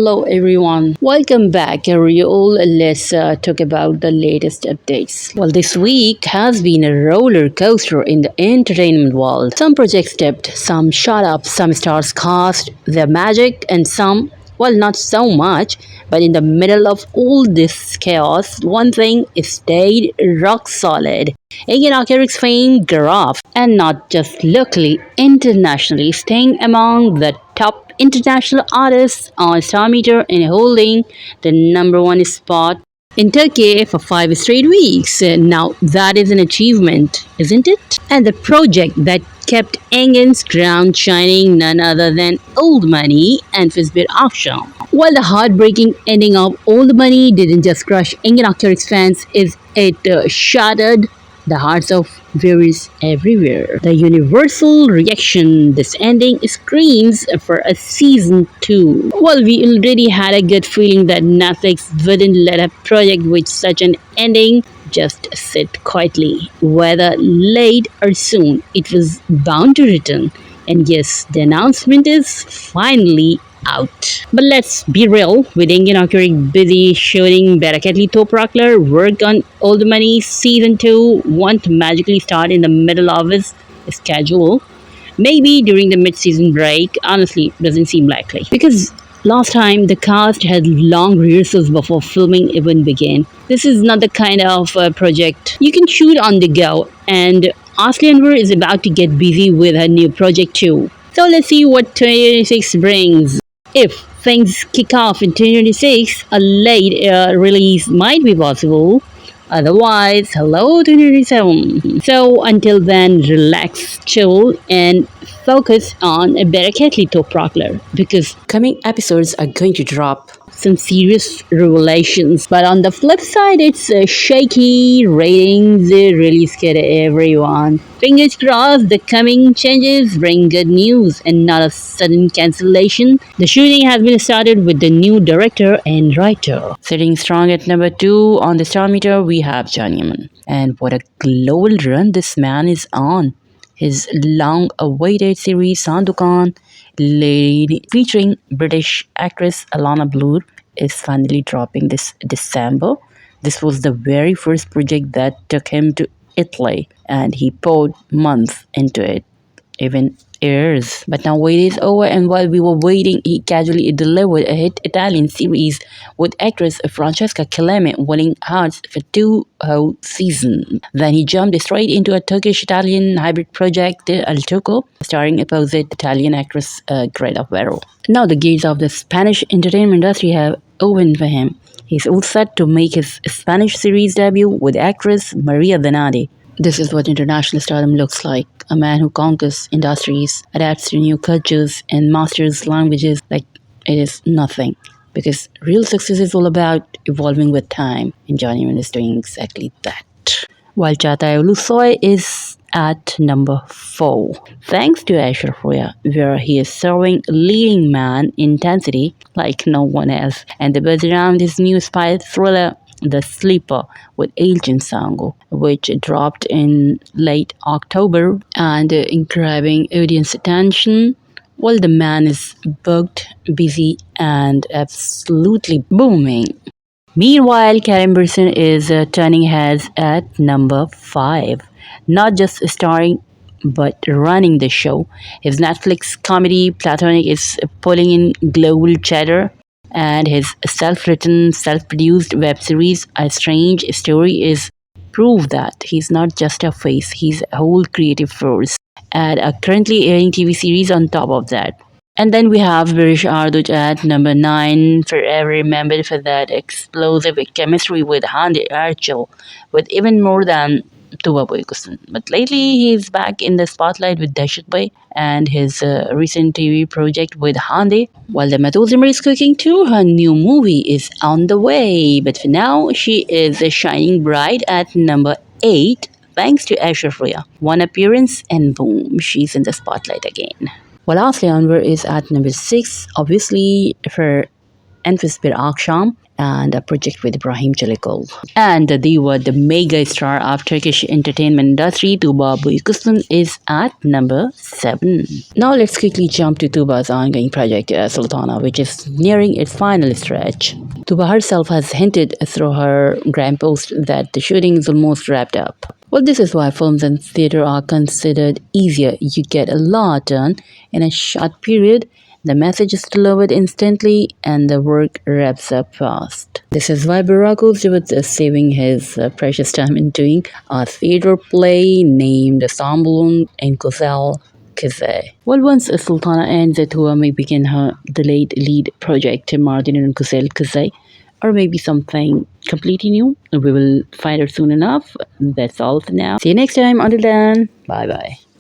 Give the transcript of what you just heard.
Hello everyone, welcome back. Let's talk about the latest updates. Well, this week has been a roller coaster in the entertainment world. Some projects dipped, some shot up, some stars cast their magic, and some, well, not so much. But in the middle of all this chaos, one thing stayed rock solid. Engin Akyürek's fame grew, and not just locally, internationally, staying among the top international artists on starmeter and holding the number one spot in Turkey for 5 straight weeks. Now that is an achievement, isn't it? And the project that kept Engin's crown shining none other than Old Money and Fizbir Akşam. While the heartbreaking ending of Old Money didn't just crush Engin Akyürek's fans, it shattered the hearts of viewers everywhere. The universal reaction this ending screams for a season 2. Well, we already had a good feeling that Netflix wouldn't let a project with such an ending just sit quietly. Whether late or soon, it was bound to return. And yes, the announcement is finally out. But let's be real, with Engin Akyürek busy shooting Bereketli Topraklar, work on Old Money Season 2 won't magically start in the middle of his schedule. Maybe during the mid-season break, honestly, doesn't seem likely. Because last time, the cast had long rehearsals before filming even began. This is not the kind of project you can shoot on the go, and Asli Enver is about to get busy with her new project too. So let's see what 2026 brings. If things kick off in 2026, a late release might be possible. Otherwise, hello 2027. So until then, relax, chill, and focus on Bereketli Topraklar, because coming episodes are going to drop some serious revelations. But on the flip side, it's shaky ratings. They really scared everyone. Fingers crossed the coming changes bring good news and not a sudden cancellation. The shooting has been started with the new director and writer. Sitting strong at number 2 on the star meter, we have Çağatay Ulusoy. And what a global run this man is on. His long-awaited series Sandukan, featuring British actress Alana Bloor, is finally dropping this December. This was the very first project that took him to Italy, and he poured months into it, even years. But now wait is over, and while we were waiting, he casually delivered a hit Italian series with actress Francesca Calame winning hearts for 2 whole seasons. Then he jumped straight into a Turkish-Italian hybrid project, El Turco, starring opposite Italian actress Greta Vero. Now the gates of the Spanish entertainment industry have opened for him. He's all set to make his Spanish series debut with actress Maria Donati. This is what international stardom looks like. A man who conquers industries, adapts to new cultures, and masters languages like it is nothing. Because real success is all about evolving with time, and Çağatay Ulusoy is doing exactly that. While Çağatay Ulusoy is at number 4, thanks to Ashrafia, where he is serving leading man intensity like no one else, and the buzz around his new spy thriller The Sleeper with Elçin Sangu, which dropped in late October and grabbing audience attention. Well, the man is booked, busy, and absolutely booming. Meanwhile, Kerem Bürsin is turning heads at number 5, not just starring but running the show. His Netflix comedy Platonic is pulling in global chatter, and his self-written, self-produced web series A Strange Story is proof that he's not just a face, he's a whole creative force. Add a currently airing TV series on top of that. And then we have Barış Arduç at number 9, forever remembered for that explosive chemistry with Hande Erçel, with even more than Tuba Büyüküstün. But lately, he's back in the spotlight with Dehşet Bey and his recent TV project with Hande. While Demet Özdemir is cooking too, her new movie is on the way. But for now, she is shining bright at number 8, thanks to Ashrafia. One appearance and boom, she's in the spotlight again. While Asli Enver is at number 6, obviously for Fizbir Akşam, and a project with Ibrahim Chalikol. And they were the mega star of Turkish entertainment industry. Tuba Büyüküstün is at number 7. Now let's quickly jump to Tuba's ongoing project Sultana, which is nearing its final stretch. Tuba herself has hinted through her gram post that the shooting is almost wrapped up. Well, this is why films and theatre are considered easier. You get a lot done in a short period, the message is delivered instantly, and the work wraps up fast. This is why Barış Arduç is saving his precious time in doing a theatre play named İstanbul'un en güzel kızı. Well, once Sultana ends, Tuba may begin her delayed lead project, Mardin'in en güzel kızı, or maybe something completely new. We will find out soon enough. That's all for now. See you next time. Until then, bye bye.